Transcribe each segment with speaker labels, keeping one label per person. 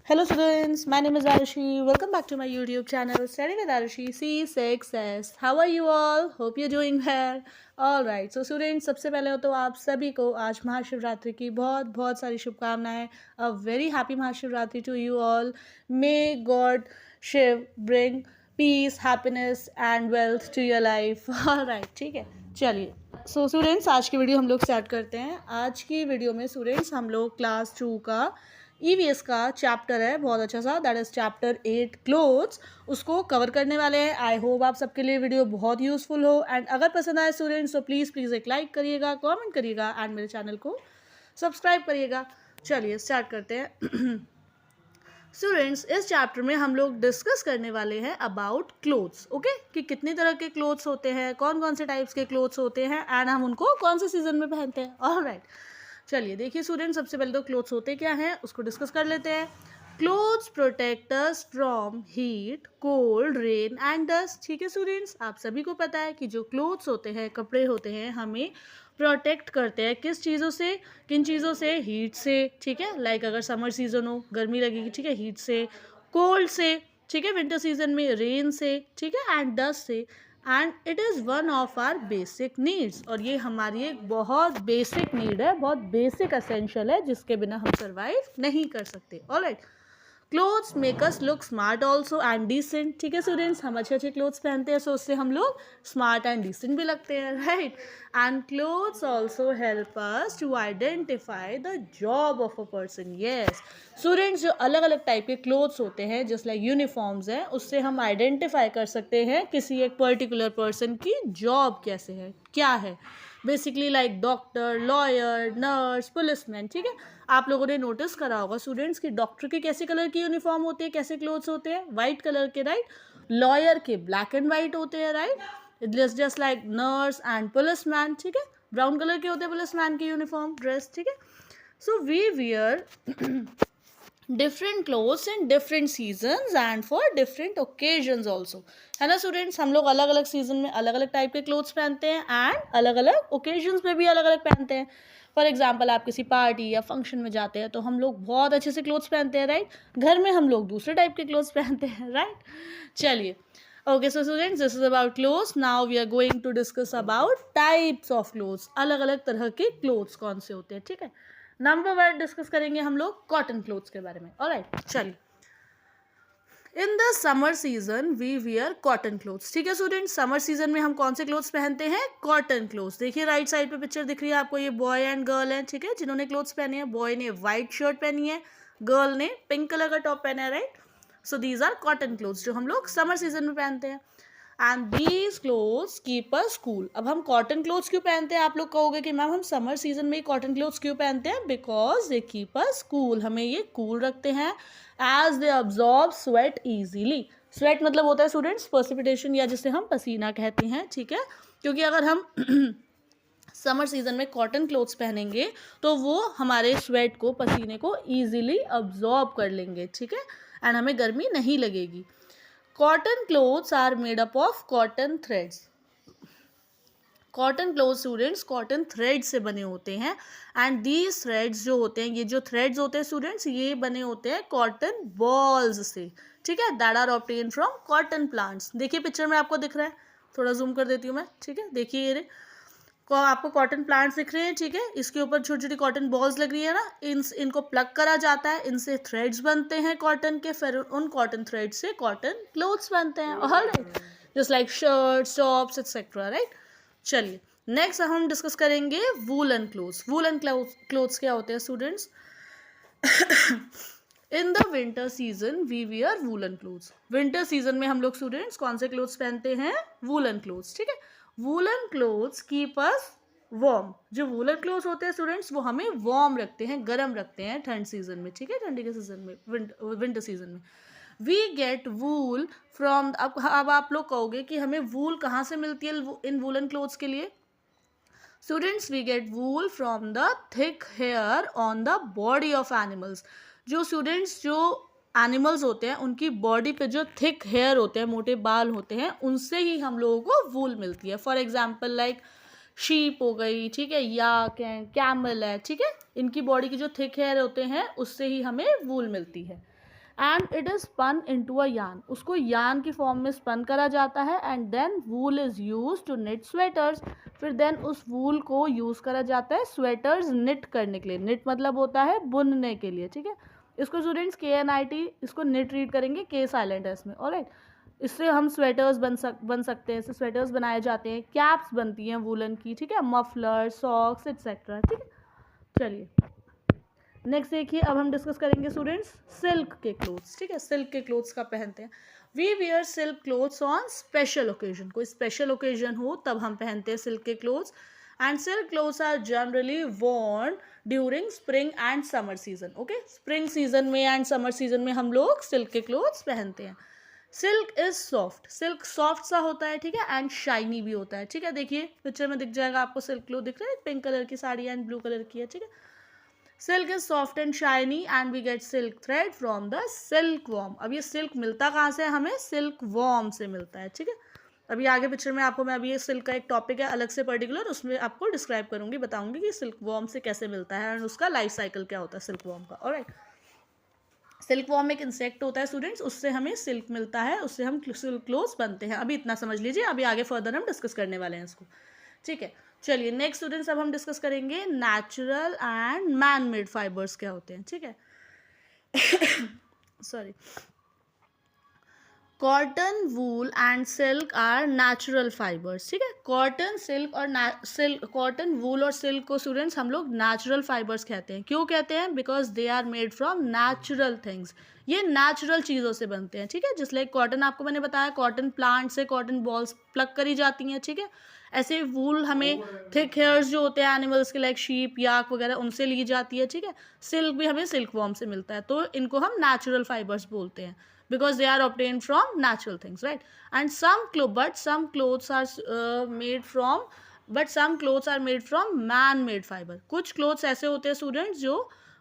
Speaker 1: Hello students, my name is Arushi. Welcome back to my YouTube channel Study with Arushi C6S. How are you all? Hope you're doing well. Alright, so students, सबसे पहले तो आप सभी को आज महाशिवरात्रि की बहुत बहुत सारी शुभकामनाएं. A very happy Mahashivratri to you all. May God Shiv bring peace, happiness and wealth to your life. Alright, ठीक है, चलिए. सो स्टूडेंट्स, आज की वीडियो हम लोग स्टार्ट करते हैं. आज की वीडियो में स्टूडेंट्स हम लोग क्लास 2 का ईवीएस का चैप्टर है बहुत अच्छा सा, दैट इज़ चैप्टर 8 क्लोथ्स, उसको कवर करने वाले हैं. आई होप आप सबके लिए वीडियो बहुत यूज़फुल हो. एंड अगर पसंद आए स्टूडेंट्स तो प्लीज़ एक लाइक करिएगा, कमेंट करिएगा एंड मेरे चैनल को सब्सक्राइब करिएगा. चलिए स्टार्ट करते हैं. स्टूडेंट्स, इस चैप्टर में हम लोग डिस्कस करने वाले हैं अबाउट क्लोथ्स. ओके, कि कितनी तरह के क्लोथ्स होते हैं, कौन कौन से टाइप्स के क्लोथ्स होते हैं एंड हम उनको कौन से सीजन में पहनते हैं. ऑलराइट, चलिए देखिए स्टूडेंट, सबसे पहले तो क्लोथ्स होते क्या हैं उसको डिस्कस कर लेते हैं. Clothes protect us from heat, cold, rain and dust. ठीक है स्टूडेंट्स, आप सभी को पता है कि जो क्लोथ्स होते हैं, कपड़े होते हैं, हमें प्रोटेक्ट करते हैं किस चीज़ों से, किन चीज़ों से, हीट से. ठीक है, लाइक अगर समर सीजन हो गर्मी लगेगी, ठीक है, हीट से. कोल्ड से, ठीक है, विंटर सीजन में रेन से, ठीक है, एंड डस्ट से. And it is one of our basic needs, और ये हमारी एक बहुत बेसिक नीड है, बहुत बेसिक असेंशियल है, जिसके बिना हम सर्वाइव नहीं कर सकते. Alright, clothes make us look smart also and decent. ठीक है स्टूडेंट्स, हम अच्छे अच्छे क्लोथ्स पहनते हैं, सो उससे हम लोग स्मार्ट एंड डिसेंट भी लगते हैं, right. And clothes also help us to identify the job of a person. Yes students, जो अलग अलग टाइप के क्लोथ्स होते हैं जस्ट लाइक यूनिफॉर्म्स हैं, उससे हम आइडेंटिफाई कर सकते हैं किसी एक पर्टिकुलर पर्सन की जॉब कैसे है, क्या है. Basically like doctor, lawyer, nurse, policeman. ठीक है, आप लोगों ने नोटिस करा होगा स्टूडेंट्स कि डॉक्टर के कैसे कलर की यूनिफॉर्म होती है, कैसे क्लोथ्स होते हैं, वाइट कलर के, राइट. लॉयर के ब्लैक एंड वाइट होते हैं, right. Just like nurse and policeman. ठीक है, ब्राउन कलर के होते हैं पुलिसमैन की यूनिफॉर्म ड्रेस. ठीक है, so we wear different clothes in different seasons and for different occasions also. है ना स्टूडेंट्स, हम लोग अलग अलग सीजन में अलग अलग टाइप के क्लोथ्स पहनते हैं एंड अलग अलग ओकेजन्स में भी अलग अलग पहनते हैं. फॉर एग्जाम्पल, आप किसी पार्टी या फंक्शन में जाते हैं तो हम लोग बहुत अच्छे से क्लोथ्स पहनते हैं, राइट. घर में हम लोग दूसरे टाइप के क्लोथ्स पहनते हैं, राइट. चलिए, okay, so students, this is about clothes. Now we are going to discuss about types of clothes. अलग अलग तरह के क्लोथ्स कौन से होते हैं. ठीक है, नंबर 1 डिस्कस करेंगे हम लोग कॉटन क्लोथ्स के बारे में. ऑलराइट, चलिए. In the summer season we wear cotton clothes. ठीक है स्टूडेंट, समर सीजन में हम कौन से क्लोथ्स पहनते हैं, कॉटन क्लोथ्स. देखिए राइट साइड पे पिक्चर दिख रही है आपको, ये बॉय एंड गर्ल है. ठीक है, जिन्होंने क्लोथ्स पहने हैं, बॉय ने वाइट शर्ट पहनी है, गर्ल ने पिंक कलर का टॉप पहना है, right. So these are cotton clothes जो हम लोग समर सीजन में पहनते हैं. And these clothes keep us cool. अब हम कॉटन क्लोथ्स क्यों पहनते हैं, आप लोग कहोगे कि मैम हम समर सीजन में ही कॉटन क्लोथ्स क्यों पहनते हैं. Because they keep us cool, हमें ये कूल रखते हैं. As they absorb sweat easily. Sweat मतलब होता है स्टूडेंट्स प्रेसिपिटेशन, या जिसे हम पसीना कहते हैं. ठीक है, क्योंकि अगर हम समर सीजन में कॉटन क्लोथ्स पहनेंगे तो वो हमारे स्वेट को, पसीने को ईजिली अब्जॉर्ब कर लेंगे. ठीक है, एंड हमें गर्मी नहीं लगेगी. Cotton clothes are made up of cotton threads. Cotton cloth students cotton thread से बने होते हैं. एंड दीज थ्रेड्स जो होते हैं, ये जो थ्रेड्स होते हैं स्टूडेंट्स, ये बने होते हैं कॉटन बॉल्स से. ठीक है, that are obtain from cotton plants. देखिए पिक्चर में आपको दिख रहा है, थोड़ा जूम कर देती हूँ मैं. ठीक है, देखिए ये आपको कॉटन प्लांट्स दिख रहे हैं. ठीक है, इसके ऊपर छोटी छोटी कॉटन बॉल्स लग रही है ना, इनको प्लग करा जाता है, इनसे थ्रेड्स बनते हैं कॉटन के. फिर उन कॉटन थ्रेड से कॉटन क्लोथ्स बनते हैं. Alright, just like shirts, tops etcetera, right. चलिए, नेक्स्ट हम डिस्कस करेंगे वूलन क्लोथ्स. वूलन क्लोथ्स क्या होते हैं students. In the winter season we wear woollen clothes. Winter season में हम लोग स्टूडेंट्स कौन से क्लोथ्स पहनते हैं, वूलन क्लोथ्स. ठीक है, वूलन क्लोथ्स कीप अस वार्म. जो वूलन क्लोथ्स होते हैं स्टूडेंट्स वो हमें वार्म रखते हैं, गर्म रखते हैं ठंड सीजन में. ठीक है, ठंडी के सीजन में, विंटर सीजन में. We get wool from. अब आप लोग कहोगे कि हमें वूल कहाँ से मिलती है इन वूलन क्लोथ्स के लिए. Students, we get wool from the thick hair on the body of animals. जो स्टूडेंट्स, जो एनिमल्स होते हैं उनकी बॉडी पे जो थिक हेयर होते हैं, मोटे बाल होते हैं, उनसे ही हम लोगों को वूल मिलती है. फॉर एग्जाम्पल लाइक शीप हो गई, ठीक है, याक है, कैमल है. ठीक है, इनकी बॉडी की जो थिक हेयर होते हैं उससे ही हमें वूल मिलती है. And it is spun into a yarn, उसको यार्न की फॉर्म में स्पन करा जाता है, and then wool is use to knit sweaters, फिर देन उस वूल को यूज करा जाता है स्वेटर्स निट करने के लिए। निट मतलब होता है बुनने के लिए, ठीक है। इसको स्टूडेंट्स KNIT, इसको निट रीड करेंगे, के साइलेंट है इसमें, ऑलराइट। इससे हम स्वेटर्स बन सकते हैं, इससे स्वेटर्स बनाए जाते हैं, कैप्स बनती हैं वूलन की, ठीक है, मफलर, सॉक्स एक्सेट्रा, ठीक है। चलिए नेक्स्ट देखिए, अब हम डिस्कस करेंगे स्टूडेंट्स सिल्क के क्लोथ्स, ठीक है। सिल्क के क्लोथ्स का पहनते हैं, we wear silk clothes on special occasion, कोई स्पेशल ओकेजन हो तब हम पहनते हैं सिल्क के clothes. And silk clothes are generally worn during spring and summer season, okay. Spring season में एंड समर सीजन में हम लोग सिल्क के क्लोथ्स पहनते हैं। Silk is soft, silk soft सा होता है, ठीक है, एंड शाइनी भी होता है, ठीक है। देखिए पिक्चर में दिख जाएगा आपको सिल्क क्लोथ दिख रहा है, पिंक कलर की साड़ी एंड ब्लू कलर की है, ठीक है। Silk is soft and shiny and we get silk thread from the silk worm. अब ये सिल्क मिलता कहाँ से है, हमें सिल्क वॉर्म से मिलता है, ठीक है। अभी आगे पिक्चर में आपको मैं अभी ये सिल्क का एक टॉपिक है अलग से पर्टिकुलर, उसमें आपको डिस्क्राइब करूंगी, बताऊंगी कि सिल्क वॉर्म से कैसे मिलता है और उसका लाइफ साइकिल क्या होता है सिल्क वॉर्म का, ऑलराइट। सिल्क वॉर्म एक इंसेक्ट होता है स्टूडेंट्स, उससे हमें सिल्क मिलता है, उससे हम सिल्क क्लोथ्स बनते हैं। अभी इतना समझ लीजिए, अभी आगे फर्दर हम डिस्कस करने वाले हैं इसको, ठीक है। चलिए नेक्स्ट स्टूडेंट्स, अब हम डिस्कस करेंगे natural and man made fibres क्या होते हैं, ठीक है। Sorry, cotton, wool and silk are natural fibres, ठीक है। कॉटन, सिल्क और कॉटन, वूल और सिल्क को स्टूडेंट्स हम लोग नेचुरल फाइबर्स कहते हैं। क्यों कहते हैं? Because they are made from natural things, ये नेचुरल चीज़ों से बनते हैं, ठीक है। जिस लाइक कॉटन आपको मैंने बताया, कॉटन प्लांट से कॉटन बॉल्स प्लग करी जाती हैं, ठीक है। ऐसे वूल हमें थिक हेयर्स जो होते हैं एनिमल्स के लाइक शीप, याक वगैरह, उनसे ली जाती है, ठीक है। सिल्क भी हमें सिल्क वॉर्म से मिलता है, तो इनको हम नेचुरल फाइबर्स बोलते हैं because they are obtained from natural things, right? And some clothes are made from man made fiber. कुछ clothes ऐसे होते हैं students जो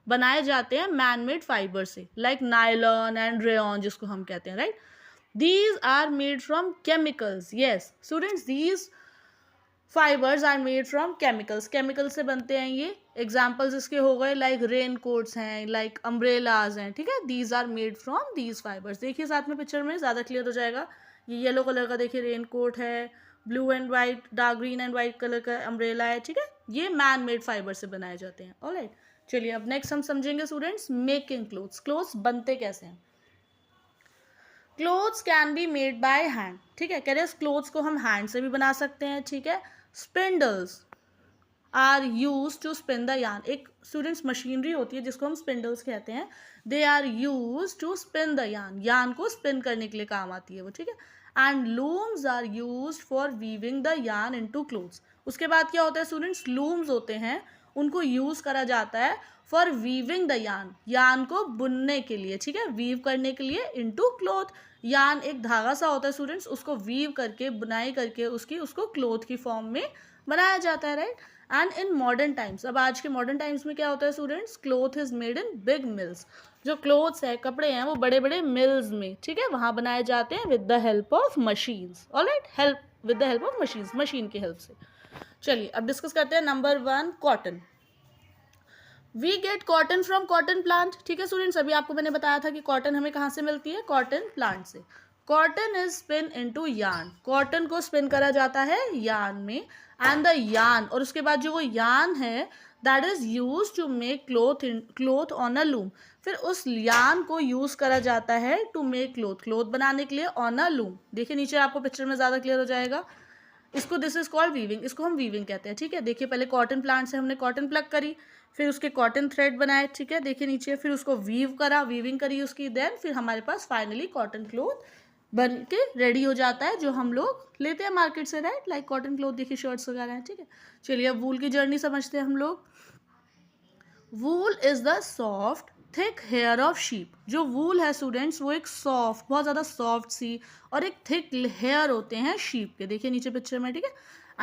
Speaker 1: बनाए जाते हैं man made fiber से, like nylon and rayon जिसको हम कहते हैं, right? These are made from chemicals. Yes students, these fibres are made from chemicals, chemical से बनते हैं ये। एग्जाम्पल्स इसके हो गए लाइक रेन कोट्स हैं, लाइक अम्ब्रेलाज हैं, ठीक है। These are made from these fibres. देखिए साथ में पिक्चर में ज़्यादा क्लियर हो जाएगा, ये येलो कलर का देखिए रेन कोट है, blue and white, dark green and white colour का अम्ब्रेला है, ठीक है। ये मैन मेड फाइबर से बनाए जाते हैं, ऑलराइट। चलिए अब नेक्स्ट हम समझेंगे स्टूडेंट्स मेकिंग क्लोथ्स, क्लोथ्स बनते कैसे हैं। Clothes can be made by hand, ठीक है। कह रहे हैं क्लोथ्स को हम हैंड से भी बना सकते हैं, ठीक है। Spindles are use to spin the yarn, एक स्टूडेंट्स मशीनरी होती है जिसको हम स्पिंडल्स कहते हैं, they are use to spin the yarn, yarn को स्पिन करने के लिए काम आती है वो, ठीक है। And looms are use for weaving the yarn into clothes. उसके बाद क्या होता है स्टूडेंट्स, लूम्स होते हैं, उनको यूज करा जाता है for weaving the yarn, yarn को बुनने के लिए, ठीक है, वीव करने के लिए इनटू क्लोथ। यार्न एक धागा सा होता है स्टूडेंट्स, उसको वीव करके, बुनाई करके उसको क्लोथ की फॉर्म में बनाया जाता है, right. And in modern times, अब आज के मॉडर्न टाइम्स में क्या होता है students, cloth is made in big mills, जो क्लोथ्स है, कपड़े हैं, वो बड़े बड़े मिल्स में, ठीक है, वहाँ बनाए जाते हैं with the help of machines, alright, with the help of machines, machine की हेल्प से। चलिए अब डिस्कस करते हैं number 1 cotton. We get cotton from cotton plant, ठीक है स्टूडेंट्स, अभी आपको मैंने बताया था कि कॉटन हमें कहाँ से मिलती है, कॉटन प्लांट से। Cotton is spin into yarn, cotton को स्पिन करा जाता है यार्न में, एंड द यार्न, और उसके बाद जो वो यार्न है that is use to make cloth on a loom, फिर उस यार्न को यूज करा जाता है टू मेक क्लोथ बनाने के लिए ऑन अ लूम। देखिए नीचे आपको पिक्चर में ज़्यादा क्लियर हो जाएगा, इसको दिस इज कॉल्ड वीविंग, इसको हम वीविंग कहते हैं, ठीक है। देखिए पहले कॉटन प्लांट से हमने कॉटन प्लग करी, फिर उसके कॉटन थ्रेड बनाए, ठीक है, देखिए नीचे, फिर उसको वीव करा, वीविंग करी उसकी, देन फिर हमारे पास फाइनली कॉटन क्लोथ बन के रेडी हो जाता है, जो हम लोग लेते हैं मार्केट से, राइट, लाइक कॉटन क्लोथ, देखिए शर्ट्स वगैरह हैं, ठीक है। चलिए अब वूल की जर्नी समझते हैं हम लोग। Wool is the soft thick hair of sheep, जो वूल है स्टूडेंट्स वो एक सॉफ्ट, बहुत ज़्यादा सॉफ्ट सी और एक थिक हेयर होते हैं शीप के, देखिए नीचे पिक्चर में, ठीक है।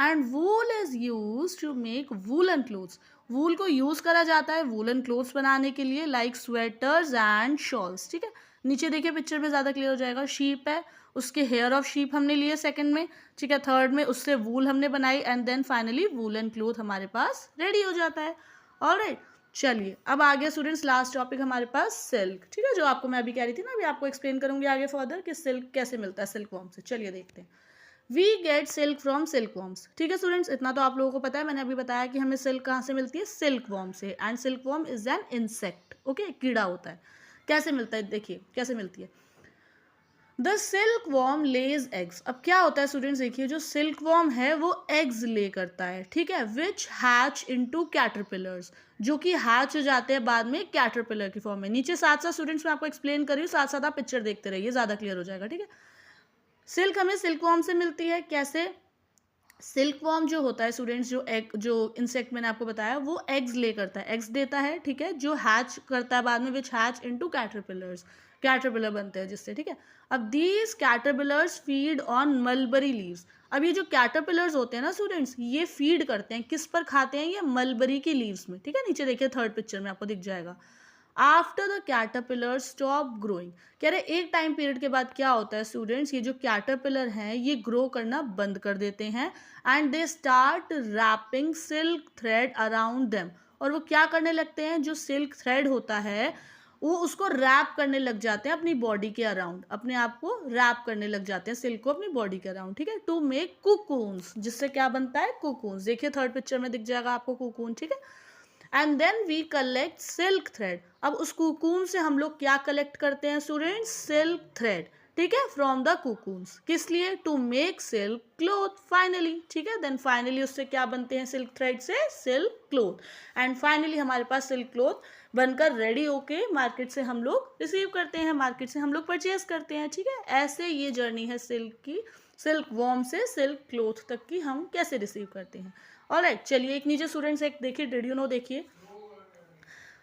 Speaker 1: And wool is use to make woollen clothes, wool को यूज़ करा जाता है वूलन क्लोथ्स बनाने के लिए, लाइक स्वेटर्स एंड शॉल्स, ठीक है। नीचे देखिए पिक्चर में ज़्यादा क्लियर हो जाएगा, शीप है, उसके हेयर ऑफ शीप हमने लिए सेकंड में, ठीक है, थर्ड में उससे वूल हमने बनाई, and then finally woollen cloth हमारे पास रेडी हो जाता है, ऑलराइट। चलिए अब आ गया स्टूडेंट्स लास्ट टॉपिक हमारे पास सिल्क, ठीक है, जो आपको मैं अभी कह रही थी ना, अभी आपको एक्सप्लेन करूंगी आगे फर्दर कि सिल्क कैसे मिलता है सिल्क वॉर्म से। चलिए देखते हैं। We get silk from silkworms, ठीक है स्टूडेंट्स, इतना तो आप लोगों को पता है, मैंने अभी बताया कि हमें सिल्क कहाँ से मिलती है, सिल्क वॉर्म से। And silk worm is an insect, okay, कीड़ा होता है। कैसे मिलता है, देखिए कैसे मिलती है। The silk warm Lay's eggs, अब क्या होता है स्टूडेंट्स, देखिए जो सिल्क वॉर्म है वो एग्स ले करता है, ठीक है, विच हैच इनटू कैटरपिलर्स, जो कि हैच हो जाते हैं बाद में कैटरपिलर की फॉर्म में। नीचे साथ साथ स्टूडेंट्स मैं आपको एक्सप्लेन कर रही हूँ, साथ साथ आप पिक्चर देखते रहिए, ज़्यादा क्लियर हो जाएगा, ठीक है। सिल्क हमें सिल्क वॉर्म से मिलती है, कैसे, सिल्क वॉर्म जो होता है स्टूडेंट्स, जो एग, जो इंसेक्ट मैंने आपको बताया वो एग्स ले करता है, एग्स देता है, ठीक है, जो हैच करता है बाद में, विच हैच इनटू कैटरपिलर्स, कैटरपिलर बनते हैं जिससे, ठीक है। अब these caterpillars feed on mulberry leaves, अब ये जो कैटरपिलर्स होते हैं ना स्टूडेंट्स, ये फीड करते हैं, किस पर खाते हैं, ये मलबरी की लीव्स में, ठीक है, नीचे देखिए थर्ड पिक्चर में आपको दिख जाएगा। After the caterpillar stop growing, कह रहे एक टाइम पीरियड के बाद क्या होता है स्टूडेंट्स, ये जो कैटरपिलर हैं ये ग्रो करना बंद कर देते हैं, and they start wrapping silk thread around them, और वो क्या करने लगते हैं, जो सिल्क थ्रेड होता है वो उसको रैप करने लग जाते हैं अपनी बॉडी के अराउंड, अपने आप को रैप करने लग जाते हैं सिल्क को अपनी बॉडी के अराउंड, ठीक है, टू मेक कुकून्स, जिससे क्या बनता है, कुकून्स, देखिए थर्ड पिक्चर में दिख जाएगा आपको कुकून, ठीक है। And then we collect silk thread, अब उस कुकून से हम लोग क्या कलेक्ट करते हैं स्टूडेंट्स, सिल्क थ्रेड, ठीक है, फ्रॉम द कुकून्स, किस लिए, to make silk cloth finally, ठीक है, देन फाइनली उससे क्या बनते हैं, सिल्क थ्रेड से सिल्क क्लोथ, एंड फाइनली हमारे पास सिल्क क्लोथ बनकर रेडी होके मार्केट से हम लोग रिसीव करते हैं, मार्केट से हम लोग परचेज करते हैं, ठीक है। ऐसे ये जर्नी है सिल्क की, सिल्क वॉर्म से सिल्क क्लोथ तक की हम कैसे रिसीव करते हैं। ऑलराइट, चलिए एक नीचे स्टूडेंट्स एक देखिए, डिड यू नो, देखिए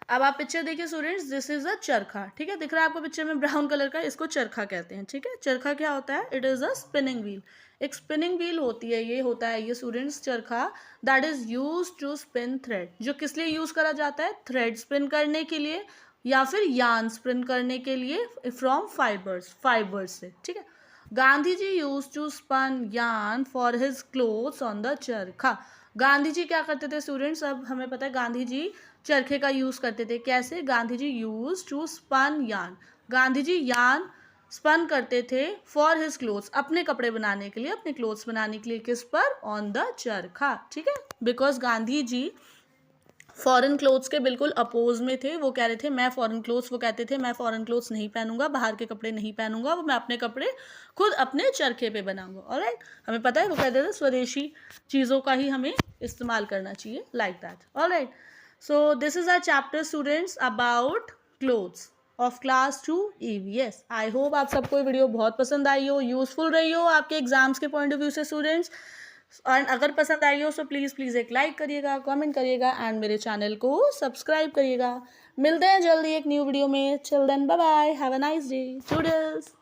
Speaker 1: अब आप पिक्चर देखिए स्टूडेंट्स, दिस इज अ चरखा, ठीक है, दिख रहा है आपको पिक्चर में ब्राउन कलर का, इसको चरखा कहते हैं, ठीक है। चरखा क्या होता है, it is a spinning wheel, एक स्पिनिंग व्हील होती है, ये होता है ये स्टूडेंट्स चरखा, that is use to spin thread, जो किस लिए यूज करा जाता है, थ्रेड स्पिन करने के लिए या फिर यार्न स्पिन करने के लिए फ्रॉम फाइबर्स से, ठीक है। Gandhi ji use to spun yarn for his clothes on the charkha, Gandhi जी क्या करते थे स्टूडेंट्स, अब हमें पता है गांधी जी चरखे का यूज करते थे, कैसे, Gandhi ji use to spun yarn, Gandhi ji yarn spun करते थे फॉर हिज क्लोथ्स, अपने कपड़े बनाने के लिए, अपने क्लोथ्स बनाने के लिए, किस पर, ऑन द चरखा, ठीक है, because Gandhi ji foreign clothes के बिल्कुल अपोज में थे, वो कह रहे थे मैं फॉरेन क्लोथ्स, वो कहते थे मैं फॉरेन क्लोथ्स नहीं पहनूंगा, बाहर के कपड़े नहीं पहनूंगा, वो मैं अपने कपड़े खुद अपने चरखे पे बनाऊंगा, ऑलराइट, हमें पता है वो कहते थे स्वदेशी चीज़ों का ही हमें इस्तेमाल करना चाहिए, like that, alright. So this is our chapter students about clothes of class 2 EVS। I hope आप सबको ये वीडियो बहुत पसंद आई हो, यूजफुल रही हो आपके एग्जाम्स के पॉइंट ऑफ व्यू से स्टूडेंट्स, और अगर पसंद आई हो तो प्लीज़ एक लाइक करिएगा, कमेंट करिएगा, एंड मेरे चैनल को सब्सक्राइब करिएगा। मिलते हैं जल्दी एक न्यू वीडियो में, chill then bye bye, have a nice day students.